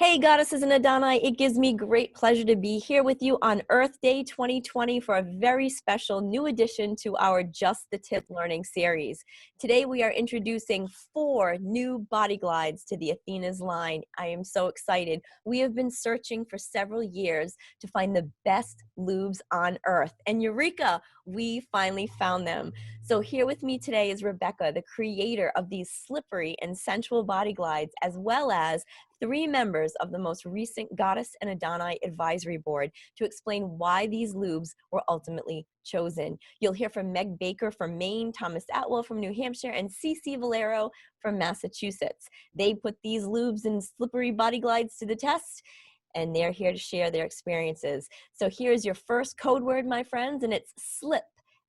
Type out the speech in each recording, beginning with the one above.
Hey, Goddesses and Adoni, it gives me great pleasure to be here with you on Earth Day 2020 for a very special new addition to our Just the Tip learning series. Today we are introducing 4 new body glides to the Athena's line. I am so excited. We have been searching for several years to find the best lubes on Earth, and Eureka, we finally found them. So here with me today is Rebecca, the creator of these slippery and sensual body glides, as well as 3 members of the most recent Goddess and Adoni Advisory Board to explain why these lubes were ultimately chosen. You'll hear from Meg Baker from Maine, Thomas Atwell from New Hampshire, and CC Valero from Massachusetts. They put these lubes and slippery body glides to the test, and they're here to share their experiences. So here's your first code word, my friends, and it's SLIP,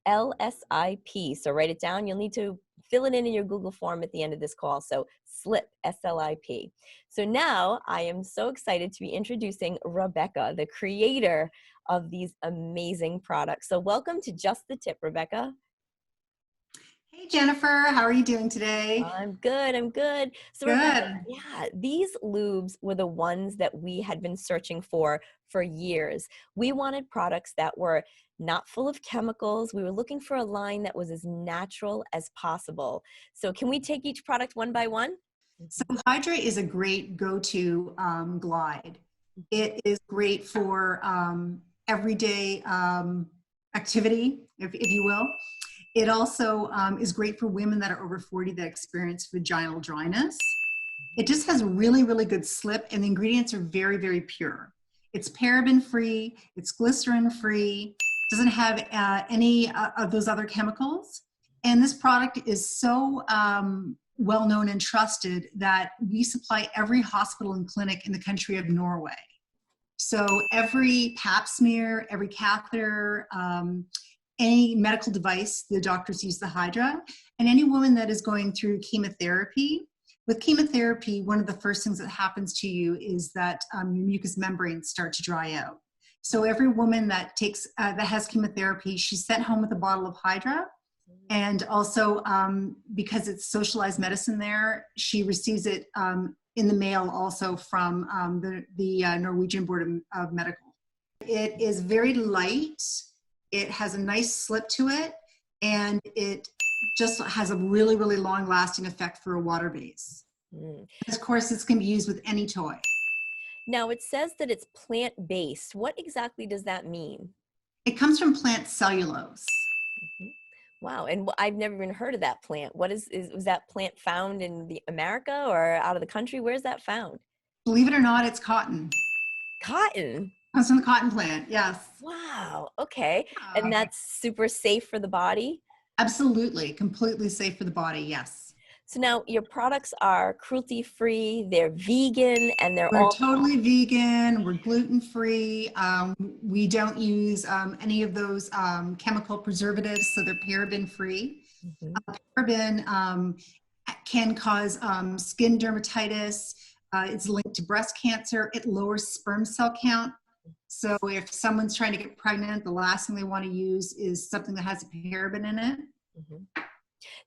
L-S-I-P. So write it down. You'll need to fill it in your Google form at the end of this call. So SLIP, S-L-I-P. So now I am so excited to be introducing Rebecca, the creator of these amazing products. So welcome to Just the Tip, Rebecca. Hey, Jennifer, how are you doing today? I'm good, I'm good. So Good. Rebecca, yeah, these lubes were the ones that we had been searching for years. We wanted products that were not full of chemicals. We were looking for a line that was as natural as possible. So can we take each product one by one? So Hydra is a great go-to glide. It is great for everyday activity, if you will. It also is great for women that are over 40 that experience vaginal dryness. It just has really, really good slip, and the ingredients are very, very pure. It's paraben-free, it's glycerin-free, doesn't have any of those other chemicals. And this product is so well-known and trusted that we supply every hospital and clinic in the country of Norway. So every pap smear, every catheter, any medical device, the doctors use the Hydra. And any woman that is going through chemotherapy, with chemotherapy, one of the first things that happens to you is that your mucous membranes start to dry out. So every woman that takes that has chemotherapy, she's sent home with a bottle of Hydra. And also, because it's socialized medicine there, she receives it in the mail also from the Norwegian Board of Medical. It is very light. It has a nice slip to it, and it just has a really, really long lasting effect for a water base. Of course, this can be used with any toy. Now it says that it's plant-based. What exactly does that mean? It comes from plant cellulose. Wow, and I've never even heard of that plant. What was that plant found in America or out of the country? Where's that found? Believe it or not, it's cotton. Cotton? Comes from the cotton plant, yes. Wow, okay. And that's super safe for the body? Absolutely, completely safe for the body, yes. So now your products are cruelty-free, they're vegan, and We're totally vegan, we're gluten-free. We don't use any of those chemical preservatives, so they're paraben-free. Paraben can cause skin dermatitis. It's linked to breast cancer. It lowers sperm cell count. So if someone's trying to get pregnant, the last thing they want to use is something that has a paraben in it.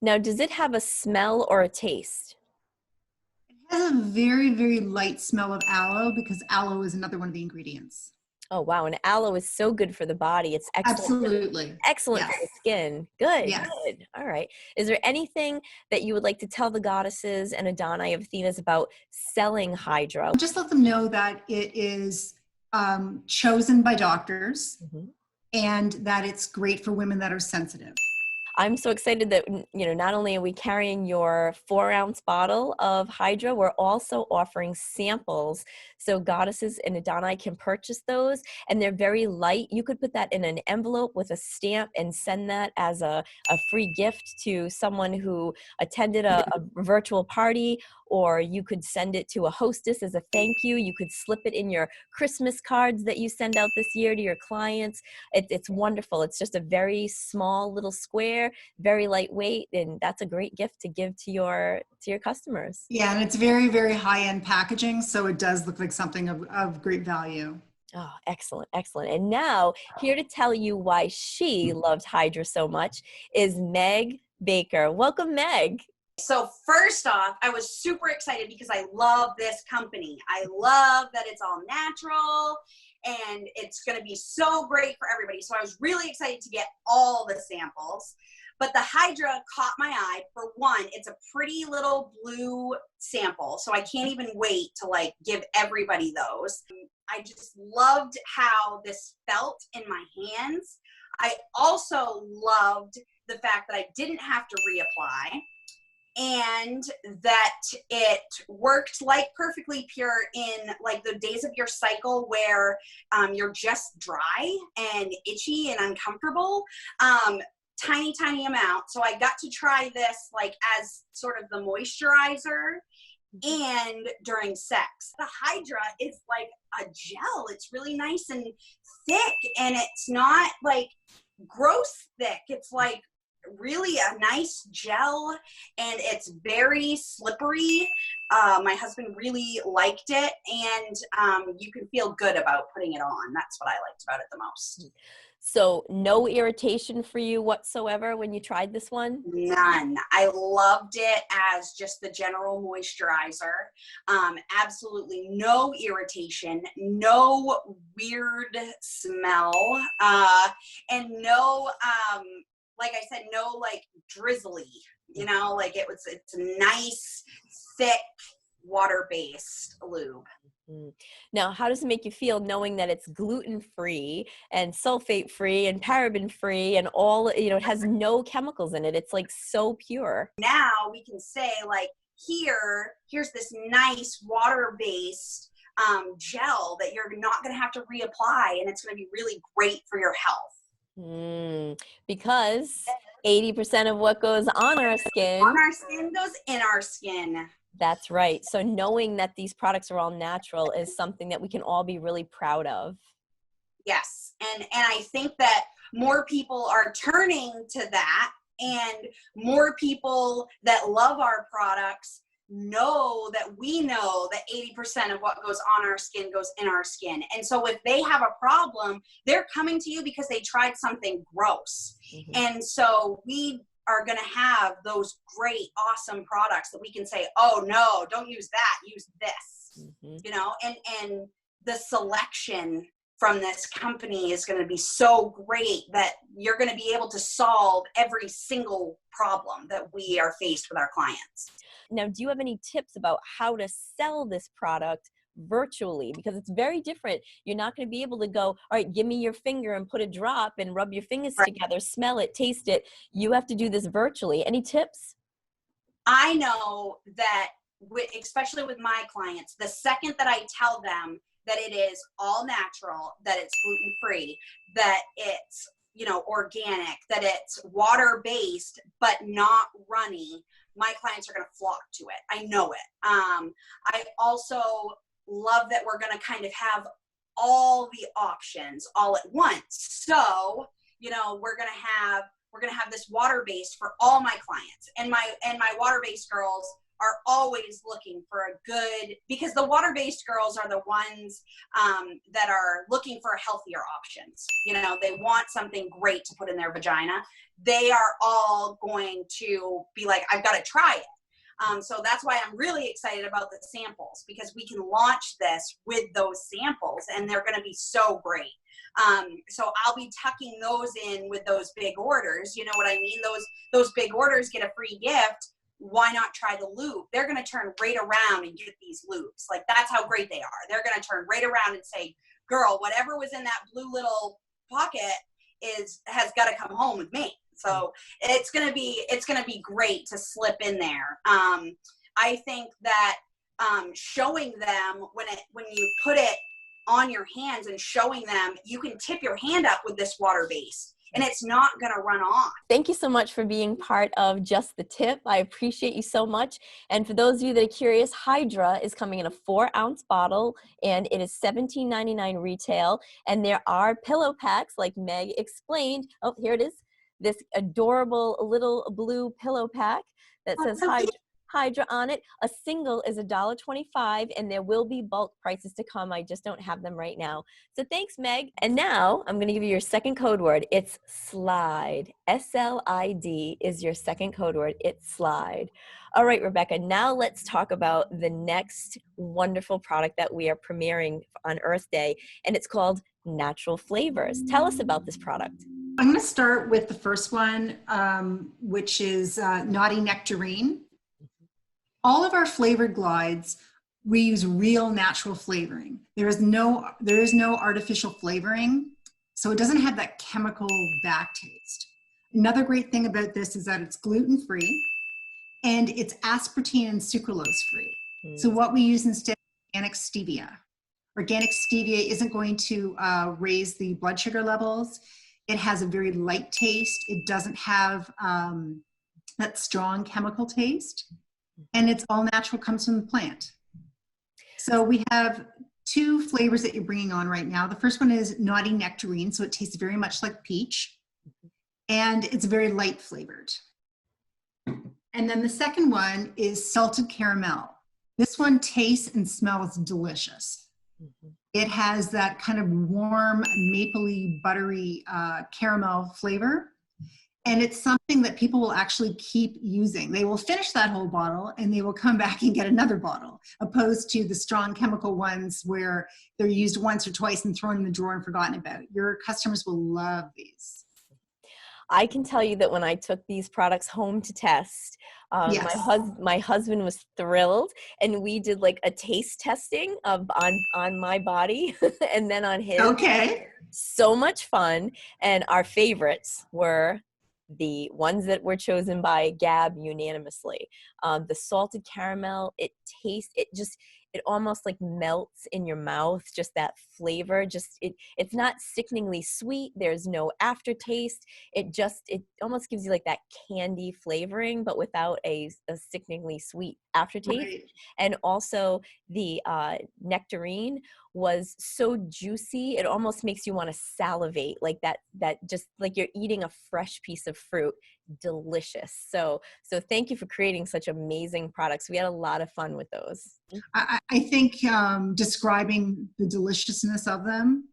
Now, does it have a smell or a taste? It has a very, very light smell of aloe because aloe is another one of the ingredients. Oh, wow. And aloe is so good for the body. It's excellent. Absolutely. Excellent for the skin. Good, Yes. Good. All right. Is there anything that you would like to tell the Goddesses and Adoni of Athena's about selling Hydra? Just let them know that it is chosen by doctors and that it's great for women that are sensitive. I'm so excited that, not only are we carrying your 4-ounce bottle of Hydra, we're also offering samples. So Goddesses and Adoni can purchase those, and they're very light. You could put that in an envelope with a stamp and send that as a free gift to someone who attended a virtual party, or you could send it to a hostess as a thank you. You could slip it in your Christmas cards that you send out this year to your clients. It's wonderful. It's just a very small little square, very lightweight, and that's a great gift to give to your customers. Yeah, and it's very, very high-end packaging, so it does look like something of great value. Oh, excellent, excellent. And now, here to tell you why she loved Hydra so much is Meg Baker. Welcome, Meg. So first off, I was super excited because I love this company. I love that it's all natural and it's going to be so great for everybody. So I was really excited to get all the samples. But the Hydra caught my eye. For one, it's a pretty little blue sample, so I can't even wait to like give everybody those. I just loved how this felt in my hands. I also loved the fact that I didn't have to reapply, and that it worked like perfectly pure in like the days of your cycle where you're just dry and itchy and uncomfortable. Tiny amount. So I got to try this like as sort of the moisturizer and during sex. The Hydra is like a gel. It's really nice and thick, and it's not like gross thick. It's like really a nice gel, and it's very slippery. My husband really liked it, and you can feel good about putting it on. That's what I liked about it the most. So no irritation for you whatsoever when you tried this one? None. I loved it as just the general moisturizer. Absolutely no irritation, no weird smell, and no, like I said, no like drizzly, you know, like it's nice, thick, water-based lube. Now, how does it make you feel knowing that it's gluten-free and sulfate-free and paraben-free and all, you know, it has no chemicals in it. It's like so pure. Now we can say like, here's this nice water-based gel that you're not going to have to reapply, and it's going to be really great for your health. Because 80% of what goes on our skin goes in our skin. That's right. So knowing that these products are all natural is something that we can all be really proud of. Yes. And I think that more people are turning to that, and more people that love our products know that we know that 80% of what goes on our skin goes in our skin. And so if they have a problem, they're coming to you because they tried something gross. And so we are going to have those great, awesome products that we can say, oh no, don't use that, use this, you know, and the selection from this company is going to be so great that you're going to be able to solve every single problem that we are faced with our clients. Now, do you have any tips about how to sell this product virtually? Because it's very different. You're not going to be able to go, all right, give me your finger and put a drop and rub your fingers together, smell it, taste it. You have to do this virtually. Any tips? I know that, especially with my clients, the second that I tell them that it is all natural, that it's gluten-free, that it's, you know, organic, that it's water-based, but not runny, my clients are going to flock to it. I know it. I also love that we're going to kind of have all the options all at once. So, you know, we're going to have this water-based for all my clients, and my water-based girls are always looking for a good, because the water-based girls are the ones that are looking for healthier options. You know, they want something great to put in their vagina. They are all going to be like, I've got to try it. So that's why I'm really excited about the samples, because we can launch this with those samples and they're going to be so great. So I'll be tucking those in with those big orders. You know what I mean? Those big orders get a free gift. Why not try the lube? They're going to turn right around and get these lubes. Like, that's how great they are. They're going to turn right around and say, girl, whatever was in that blue little pocket has got to come home with me. So it's going to be great to slip in there. I think that showing them when you put it on your hands and showing them, you can tip your hand up with this water base and it's not going to run off. Thank you so much for being part of Just the Tip. I appreciate you so much. And for those of you that are curious, Hydra is coming in a 4-ounce bottle, and it is $17.99 retail. And there are pillow packs, like Meg explained. Oh, here it is. This adorable little blue pillow pack that says Hydra. Hydra on it. A single is $1.25, and there will be bulk prices to come. I just don't have them right now. So thanks, Meg. And now I'm going to give you your second code word. It's slide. SLID is your second code word. It's slide. All right, Rebecca, now let's talk about the next wonderful product that we are premiering on Earth Day, and it's called Natural Flavors. Tell us about this product. I'm going to start with the first one, which is Naughty Nectarine. All of our flavored glides, we use real natural flavoring. There is no artificial flavoring, so it doesn't have that chemical back taste. Another great thing about this is that it's gluten-free and it's aspartame and sucralose-free. So what we use instead is organic stevia. Organic stevia isn't going to raise the blood sugar levels. It has a very light taste. It doesn't have that strong chemical taste. And it's all natural, comes from the plant. So we have two flavors that you're bringing on right now. The first one is Naughty Nectarine, so it tastes very much like peach. And it's very light flavored. And then the second one is Salted Caramel. This one tastes and smells delicious. It has that kind of warm, mapley, buttery caramel flavor. And it's something that people will actually keep using. They will finish that whole bottle and they will come back and get another bottle, opposed to the strong chemical ones where they're used once or twice and thrown in the drawer and forgotten about. Your customers will love these. I can tell you that when I took these products home to test, Yes. my husband was thrilled, and we did like a taste testing on my body and then on his. Okay. So much fun, and our favorites were the ones that were chosen by GAAB unanimously. The salted caramel, it almost like melts in your mouth, just that flavor. It's not sickeningly sweet. There's no aftertaste. It almost gives you like that candy flavoring, but without a sickeningly sweet aftertaste. Right. And also the nectarine was so juicy, it almost makes you want to salivate, like that just like you're eating a fresh piece of fruit. Delicious. So thank you for creating such amazing products. We had a lot of fun with those. I think describing the deliciousness of them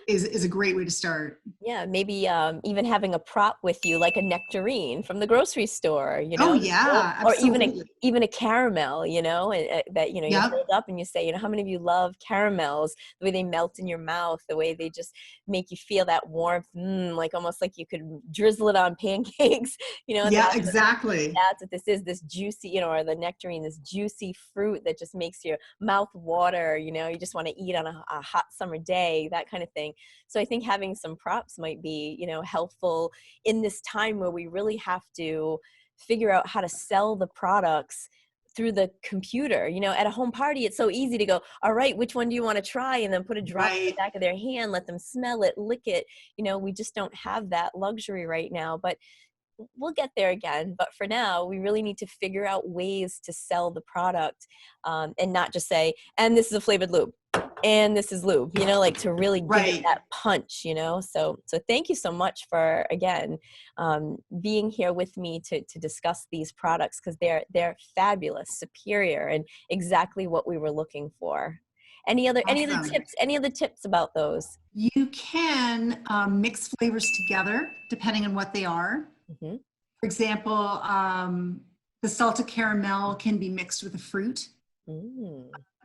is a great way to start. Yeah, maybe even having a prop with you, like a nectarine from the grocery store, you know. Oh yeah, or absolutely. even a caramel, you know, that you Yep. hold up and you say, how many of you love caramels? The way they melt in your mouth, the way they just make you feel that warmth, like almost like you could drizzle it on pancakes, Yeah, exactly. That's what this is, this juicy, or the nectarine, this juicy fruit that just makes your mouth water, you just want to eat on a hot summer day, that kind of thing. So I think having some props might be, helpful in this time where we really have to figure out how to sell the products through the computer. At a home party, it's so easy to go, all right, which one do you want to try? And then put a drop in the back of their hand, let them smell it, lick it. We just don't have that luxury right now, but we'll get there again. But for now, we really need to figure out ways to sell the product and not just say, and this is a flavored lube, and this is lube, like to really give it that punch, So thank you so much for, again, being here with me to discuss these products, because they're fabulous, superior, and exactly what we were looking for. Any other tips about those? You can mix flavors together depending on what they are. Mm-hmm. For example, the salted caramel can be mixed with a fruit.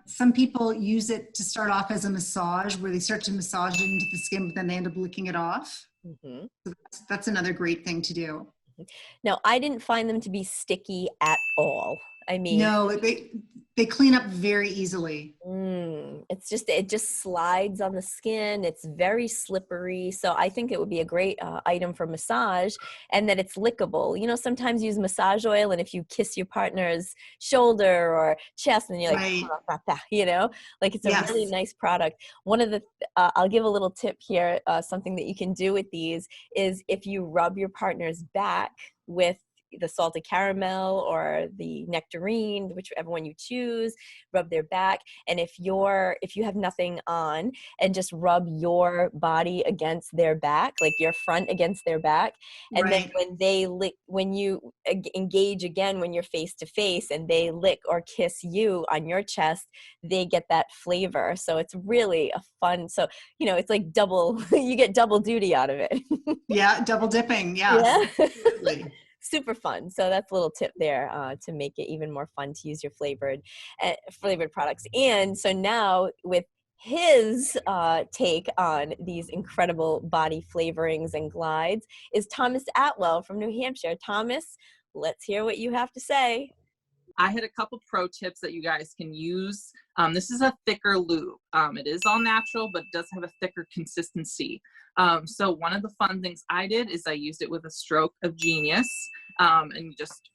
Some people use it to start off as a massage, where they start to massage it into the skin, but then they end up licking it off. So that's another great thing to do. Now, I didn't find them to be sticky at all. I mean, no, they clean up very easily. It just slides on the skin. It's very slippery. So I think it would be a great item for massage, and that it's lickable. Sometimes you use massage oil, and if you kiss your partner's shoulder or chest, and you're like, like it's a really nice product. One of the, I'll give a little tip here. Something that you can do with these is if you rub your partner's back with the salted caramel or the nectarine, whichever one you choose, rub their back. And if you have nothing on, and just rub your body against their back, like your front against their back. And then Right. when they lick, when you engage again, when you're face to face and they lick or kiss you on your chest, they get that flavor. So it's really a fun, so, you know, it's like double, you get double duty out of it. Yeah, double dipping. Yes, Yeah. absolutely. Super fun. So that's a little tip there to make it even more fun to use your flavored products. And so now with his take on these incredible body flavorings and glides is Thomas Atwell from New Hampshire. Thomas, let's hear what you have to say. I had a couple pro tips that you guys can use. This is a thicker lube. It is all natural, but does have a thicker consistency. So one of the fun things I did is I used it with a stroke of genius, and just,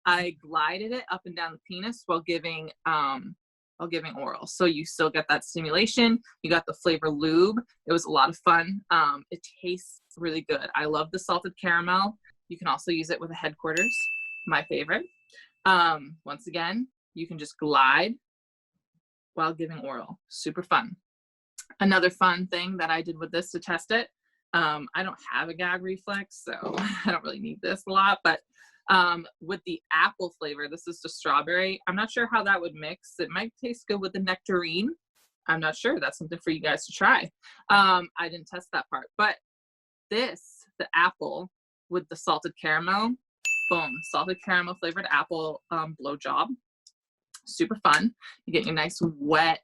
I glided it up and down the penis while giving oral. So you still get that stimulation. You got the flavor lube. It was a lot of fun. It tastes really good. I love the salted caramel. You can also use it with a headquarters, my favorite. Once again, you can just glide while giving oral. Super fun. Another fun thing that I did with this to test it, I don't have a gag reflex, so I don't really need this a lot, but with the apple flavor, this is the strawberry. I'm not sure how that would mix. It might taste good with the nectarine. I'm not sure. That's something for you guys to try. I didn't test that part, but the apple with the salted caramel, boom, salted caramel flavored apple blowjob. Super fun. You get your nice wet,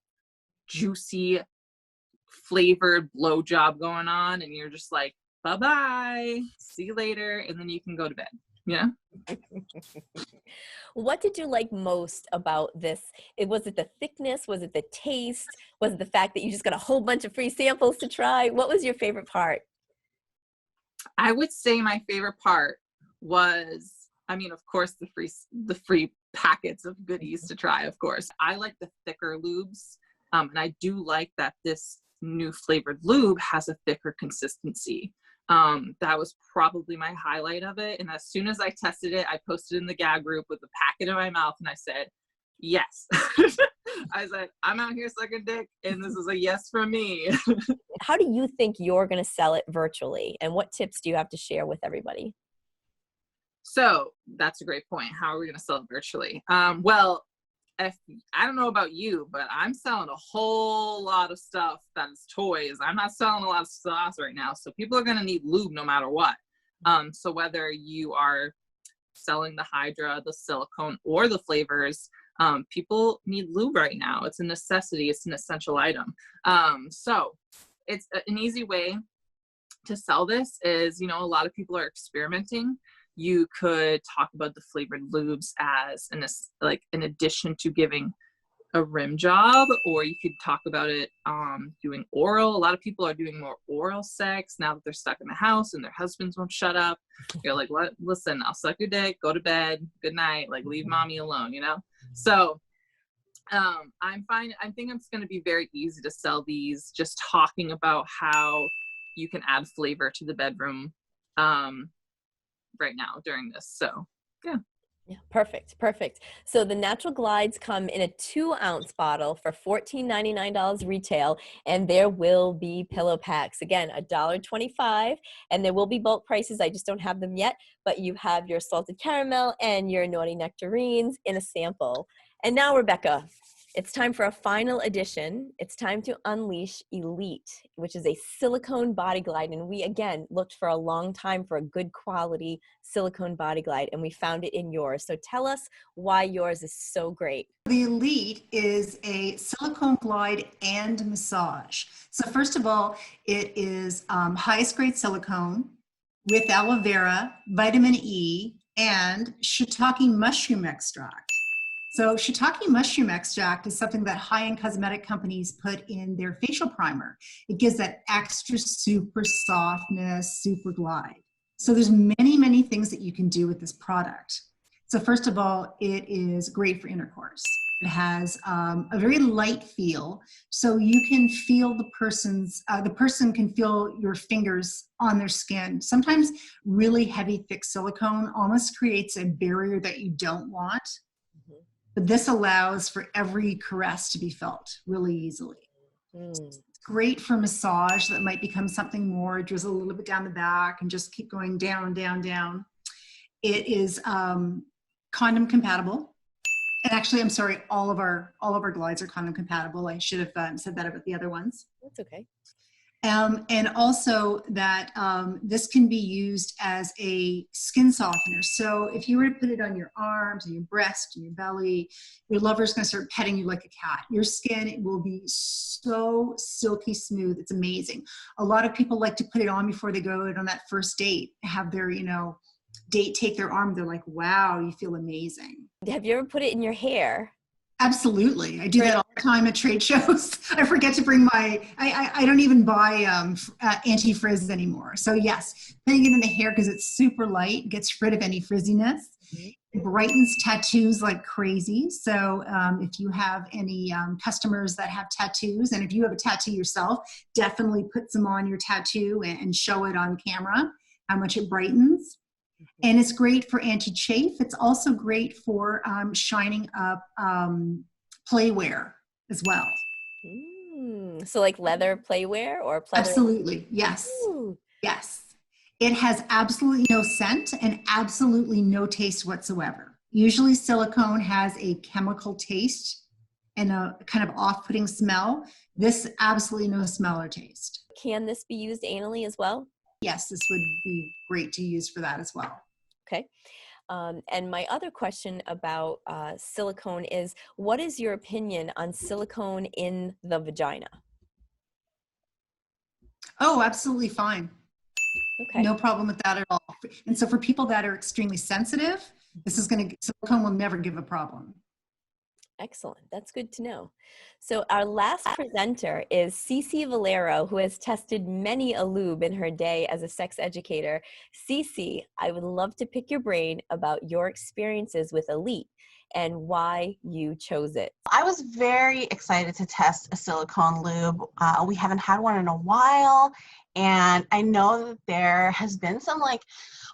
juicy, flavored blowjob going on, and you're just like, bye-bye, see you later, and then you can go to bed. Yeah. What did you like most about this? Was it the thickness? Was it the taste? Was it the fact that you just got a whole bunch of free samples to try? What was your favorite part? I would say my favorite part was, I mean, of course, the free packets of goodies to try, of course. I like the thicker lubes, and I do like that this new flavored lube has a thicker consistency. That was probably my highlight of it. And as soon as I tested it, I posted in the GAAB group with the packet in my mouth, and I said, yes. I said, I'm out here sucking dick, and this is a yes from me. How do you think you're going to sell it virtually? And what tips do you have to share with everybody? So that's a great point. How are we going to sell it virtually? Well, I don't know about you, but I'm selling a whole lot of stuff that is toys. I'm not selling a lot of sauce right now. So people are going to need lube no matter what. So whether you are selling the Hydra, the silicone, or the flavors, people need lube right now. It's a necessity. It's an essential item. So it's an easy way to sell this is, you know, a lot of people are experimenting. You could talk about the flavored lubes as an addition to giving a rim job, or you could talk about it doing oral. A lot of people are doing more oral sex now that they're stuck in the house and their husbands won't shut up. You're like, listen, I'll suck your dick, go to bed, good night, like leave mommy alone, you know? So I think it's going to be very easy to sell these, just talking about how you can add flavor to the bedroom right now during this. So yeah. Perfect. So the natural glides come in a 2-ounce bottle for $14.99 retail, and there will be pillow packs. Again, $1.25, and there will be bulk prices. I just don't have them yet, but you have your salted caramel and your naughty nectarines in a sample. And now, Rebecca, it's time for a final edition. It's time to unleash Elite, which is a silicone body glide. And we, again, looked for a long time for a good quality silicone body glide, and we found it in yours. So tell us why yours is so great. The Elite is a silicone glide and massage. So first of all, it is highest grade silicone with aloe vera, vitamin E, and shiitake mushroom extract. So shiitake mushroom extract is something that high-end cosmetic companies put in their facial primer. It gives that extra super softness, super glide. So there's many, many things that you can do with this product. So first of all, it is great for intercourse. It has a very light feel, so you can feel the person can feel your fingers on their skin. Sometimes really heavy, thick silicone almost creates a barrier that you don't want. Mhm. But this allows for every caress to be felt really easily. Mm. It's great for massage that might become something more, drizzle a little bit down the back and just keep going down, down, down. It is condom compatible. And actually, I'm sorry, all of our glides are condom compatible. I should have said that about the other ones. That's okay. And also that this can be used as a skin softener. So if you were to put it on your arms and your breast and your belly, your lover's going to start petting you like a cat. Your skin will be so silky smooth. It's amazing. A lot of people like to put it on before they go out on that first date, have their, date take their arm. They're like, wow, you feel amazing. Have you ever put it in your hair? Absolutely. I do that all the time at trade shows. I forget to bring I don't even buy anti-frizz anymore. So yes, putting it in the hair because it's super light, gets rid of any frizziness. It brightens tattoos like crazy. So if you have any customers that have tattoos, and if you have a tattoo yourself, definitely put some on your tattoo and show it on camera, how much it brightens. And it's great for anti-chafe. It's also great for shining up playwear as well. So like leather playwear or pleather? Absolutely, yes. Ooh. Yes. It has absolutely no scent and absolutely no taste whatsoever. Usually silicone has a chemical taste and a kind of off-putting smell. This absolutely no smell or taste. Can this be used anally as well? Yes, this would be great to use for that as well. Okay. And my other question about silicone is, what is your opinion on silicone in the vagina? Oh, absolutely fine. Okay. No problem with that at all. And so for people that are extremely sensitive, silicone will never give a problem. Excellent. That's good to know. So our last presenter is Cece Valero, who has tested many a lube in her day as a sex educator. Cece, I would love to pick your brain about your experiences with Elite and why you chose it. I was very excited to test a silicone lube. We haven't had one in a while, and I know that there has been some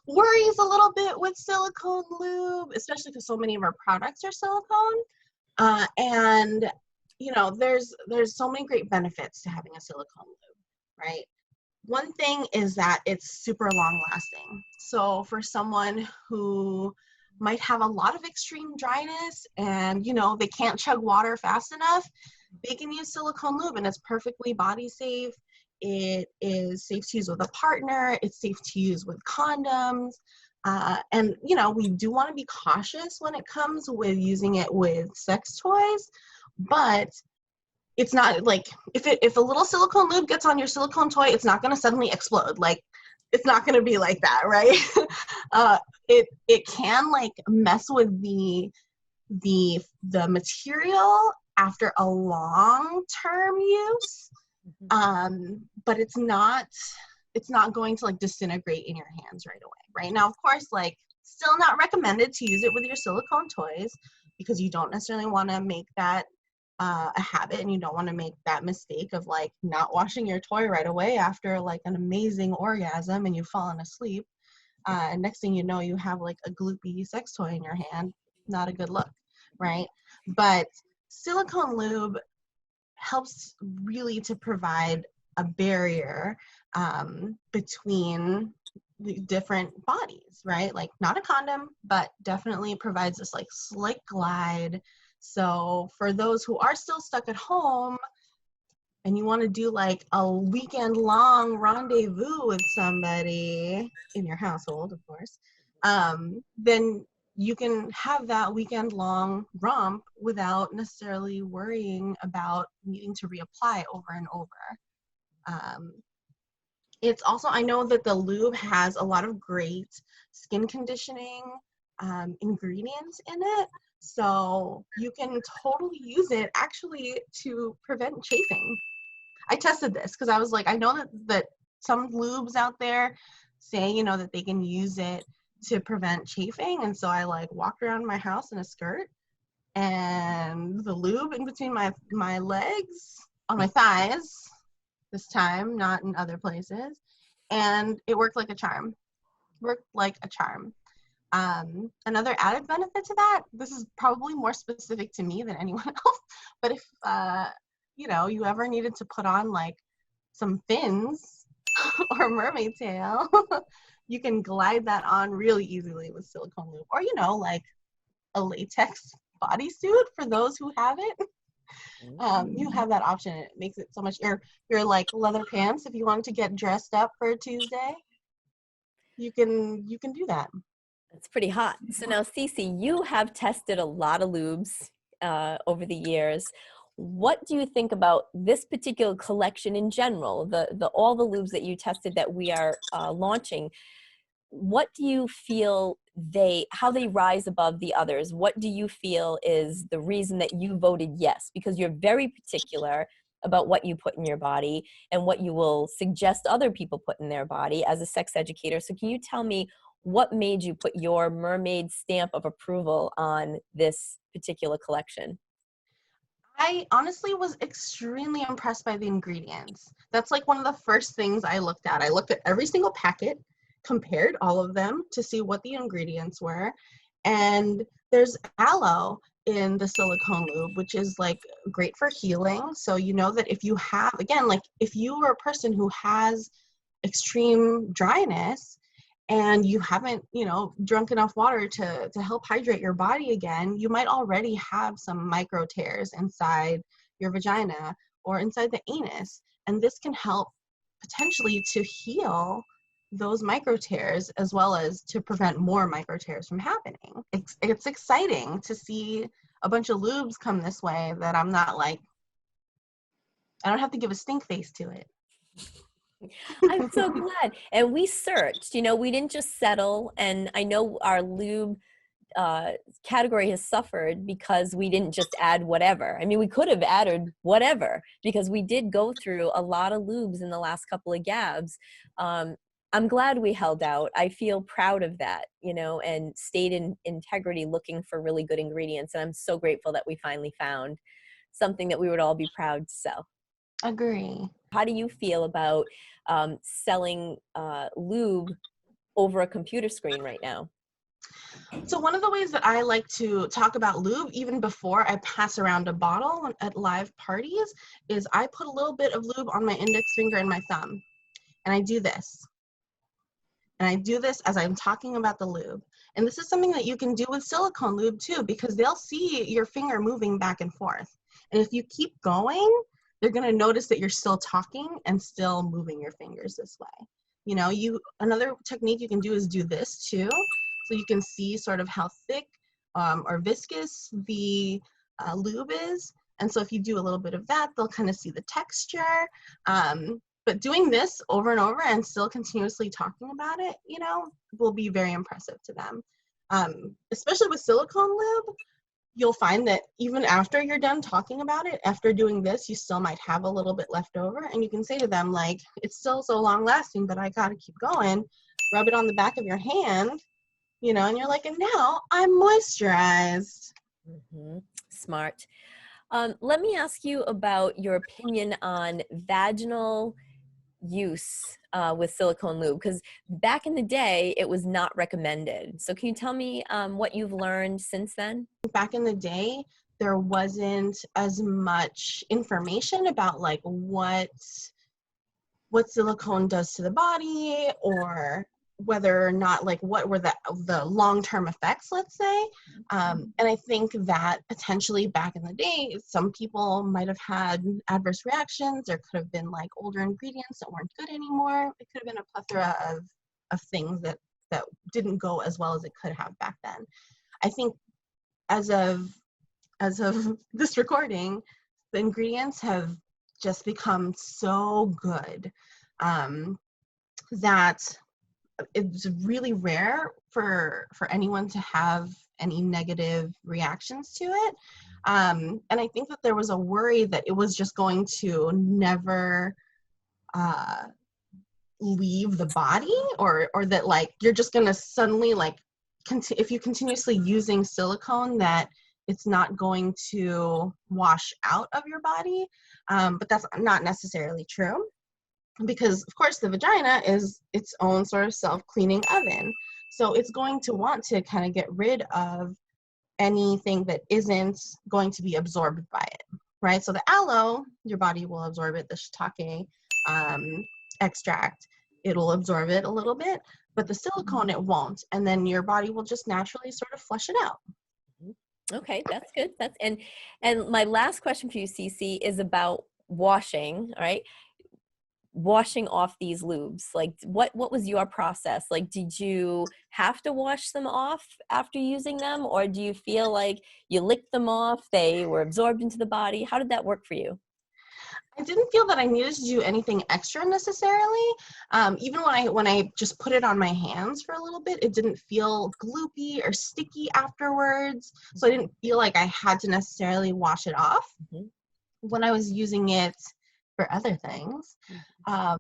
worries a little bit with silicone lube, especially because so many of our products are silicone. And there's so many great benefits to having a silicone lube, right? One thing is that it's super long lasting. So for someone who might have a lot of extreme dryness and they can't chug water fast enough, they can use silicone lube, and it's perfectly body safe. It is safe to use with a partner. It's safe to use with condoms. And we do want to be cautious when it comes with using it with sex toys, but it's not like if a little silicone lube gets on your silicone toy, it's not going to suddenly explode. It's not going to be like that, right? It can mess with the material after a long-term use, but it's not going to disintegrate in your hands right away. Right now, of course, still not recommended to use it with your silicone toys because you don't necessarily want to make that a habit, and you don't want to make that mistake of not washing your toy right away after an amazing orgasm and you've fallen asleep. And next thing you know, you have a gloopy sex toy in your hand. Not a good look, right? But silicone lube helps really to provide a barrier between the different bodies, right? Not a condom, but definitely provides this slight glide. So for those who are still stuck at home and you want to do a weekend long rendezvous with somebody in your household, of course, then you can have that weekend long romp without necessarily worrying about needing to reapply over and over. It's also, I know that the lube has a lot of great skin conditioning ingredients in it. So you can totally use it actually to prevent chafing. I tested this because I was I know that some lubes out there say, that they can use it to prevent chafing. And so I walked around my house in a skirt and the lube in between my legs, on my thighs this time, not in other places. And it worked like a charm. Another added benefit to that, this is probably more specific to me than anyone else, but if you ever needed to put on like some fins or mermaid tail, you can glide that on really easily with silicone lube, or like a latex bodysuit for those who have it. You have that option. It makes it so much, your like leather pants, if you wanted to get dressed up for a Tuesday, you can do that. It's pretty hot. So now, Cece, you have tested a lot of lubes over the years. What do you think about this particular collection in general, all the lubes that you tested that we are launching? What do you feel how they rise above the others? What do you feel is the reason that you voted yes? Because you're very particular about what you put in your body and what you will suggest other people put in their body as a sex educator. So can you tell me what made you put your mermaid stamp of approval on this particular collection? I honestly was extremely impressed by the ingredients. That's like one of the first things I looked at. I looked at every single packet, compared all of them to see what the ingredients were. And there's aloe in the silicone lube, which is like great for healing. So you know that if you have, again, like if you are a person who has extreme dryness and you haven't, drunk enough water to help hydrate your body again, you might already have some micro tears inside your vagina or inside the anus. And this can help potentially to heal those micro tears, as well as to prevent more micro tears from happening. It's exciting to see a bunch of lubes come this way that I'm not like, I don't have to give a stink face to it. I'm so glad. And we searched, we didn't just settle. And I know our lube category has suffered because we didn't just add whatever. I mean, we could have added whatever because we did go through a lot of lubes in the last couple of GAABs. I'm glad we held out. I feel proud of that, and stayed in integrity looking for really good ingredients. And I'm so grateful that we finally found something that we would all be proud to sell. Agree. How do you feel about selling lube over a computer screen right now? So one of the ways that I like to talk about lube, even before I pass around a bottle at live parties, is I put a little bit of lube on my index finger and my thumb, and I do this. And I do this as I'm talking about the lube. And this is something that you can do with silicone lube too, because they'll see your finger moving back and forth. And if you keep going, they're going to notice that you're still talking and still moving your fingers this way. Another technique you can do is do this too. So you can see sort of how thick or viscous the lube is. And so if you do a little bit of that, they'll kind of see the texture. But doing this over and over and still continuously talking about it, will be very impressive to them. Especially with silicone lube, you'll find that even after you're done talking about it, after doing this, you still might have a little bit left over. And you can say to them, like, it's still so long lasting, but I got to keep going. Rub it on the back of your hand, and you're like, and now I'm moisturized. Mm-hmm. Smart. Let me ask you about your opinion on vaginal use with silicone lube, because back in the day it was not recommended. So can you tell me what you've learned since then? Back in the day, there wasn't as much information about like what silicone does to the body, or whether or not, like, what were the long-term effects, let's say. And I think that potentially back in the day, some people might have had adverse reactions. There could have been like older ingredients that weren't good anymore. It could have been a plethora of things that didn't go as well as it could have back then. I think as of this recording, the ingredients have just become so good that it's really rare for anyone to have any negative reactions to it. And I think that there was a worry that it was just going to never leave the body, or that like you're just going to suddenly, like, if you continuously using silicone, that it's not going to wash out of your body, but that's not necessarily true, because of course the vagina is its own sort of self-cleaning oven. So it's going to want to kind of get rid of anything that isn't going to be absorbed by it, right? So the aloe, your body will absorb it. The shiitake extract, it'll absorb it a little bit, but the silicone, it won't. And then your body will just naturally sort of flush it out. Okay, that's good. And my last question for you, Cece, is about washing, all right? Washing off these lubes. Like what was your process? Like, did you have to wash them off after using them, or do you feel like you licked them off, they were absorbed into the body? How did that work for you? I didn't feel that I needed to do anything extra necessarily. Even when I just put it on my hands for a little bit, it didn't feel gloopy or sticky afterwards. So I didn't feel like I had to necessarily wash it off. Mm-hmm. When I was using it for other things, I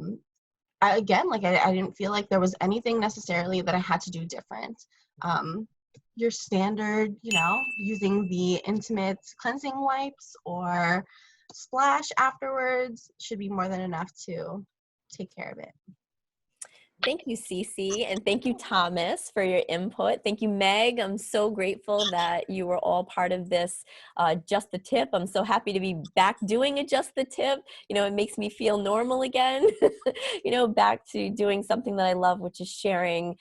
didn't feel like there was anything necessarily that I had to do different. Your standard, using the intimate cleansing wipes or splash afterwards should be more than enough to take care of it. Thank you, Cece, and thank you, Thomas, for your input. Thank you, Meg. I'm so grateful that you were all part of this Just the Tip. I'm so happy to be back doing a Just the Tip. It makes me feel normal again, back to doing something that I love, which is sharing,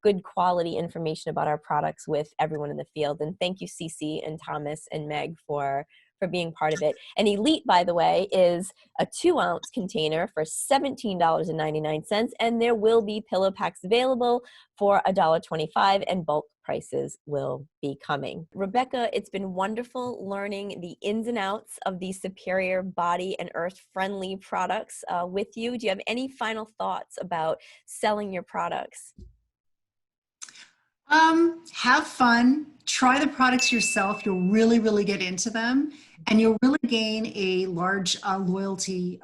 good quality information about our products with everyone in the field. And thank you, Cece and Thomas and Meg, for being part of it. And Elite, by the way, is a 2-ounce container for $17.99, and there will be pillow packs available for $1.25, and bulk prices will be coming. Rebecca, it's been wonderful learning the ins and outs of these superior body and earth-friendly products with you. Do you have any final thoughts about selling your products? Have fun, try the products yourself. You'll really, really get into them, and you'll really gain a large loyalty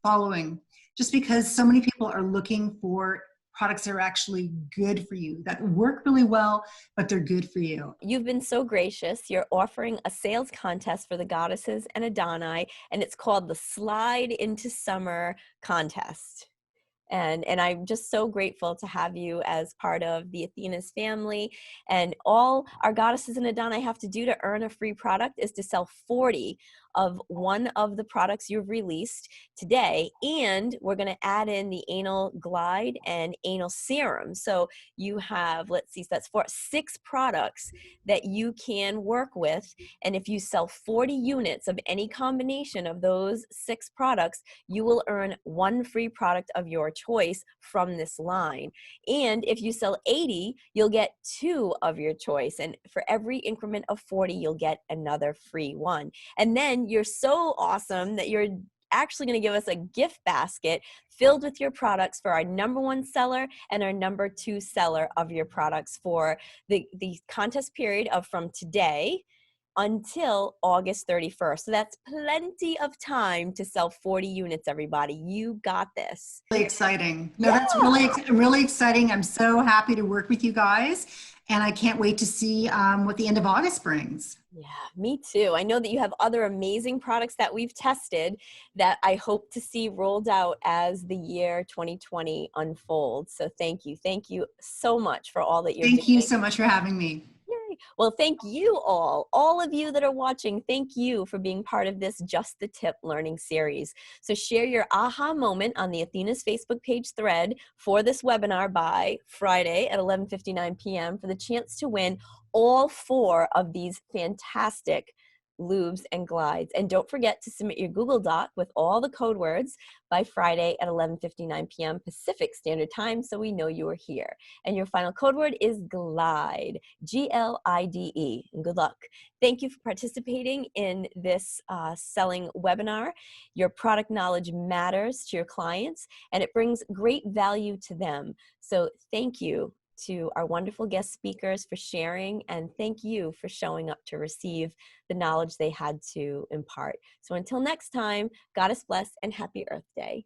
following, just because so many people are looking for products that are actually good for you, that work really well, but they're good for you. You've been so gracious. You're offering a sales contest for the Goddesses and Adoni, and it's called the Slide into Summer Contest. And I'm just so grateful to have you as part of the Athena's family. And all our Goddesses and Adoni have to do to earn a free product is to sell 40 of one of the products you've released today. And we're going to add in the anal glide and anal serum. So you have, let's see, so that's 6 products that you can work with. And if you sell 40 units of any combination of those 6 products, you will earn 1 free product of your choice from this line. And if you sell 80, you'll get 2 of your choice. And for every increment of 40, you'll get another free one. And then you're so awesome that you're actually going to give us a gift basket filled with your products for our #1 seller and our #2 seller of your products for the contest period of from today until August 31st. So that's plenty of time to sell 40 units, everybody. You got this. Really exciting. No, yeah. That's really exciting. I'm so happy to work with you guys, and I can't wait to see what the end of August brings. Yeah, me too. I know that you have other amazing products that we've tested that I hope to see rolled out as the year 2020 unfolds. So thank you. Thank you so much for all that you're doing. Thank you so much for having me. Yay. Well, thank you all of you that are watching. Thank you for being part of this Just the Tip learning series. So share your aha moment on the Athena's Facebook page thread for this webinar by Friday at 11:59 p.m. for the chance to win all 4 of these fantastic lubes and glides. And don't forget to submit your Google Doc with all the code words by Friday at 11:59 p.m. Pacific Standard Time, so we know you are here. And your final code word is GLIDE, G-L-I-D-E. And good luck. Thank you for participating in this selling webinar. Your product knowledge matters to your clients, and it brings great value to them. So thank you to our wonderful guest speakers for sharing, and thank you for showing up to receive the knowledge they had to impart. So until next time, Goddess bless and happy Earth Day.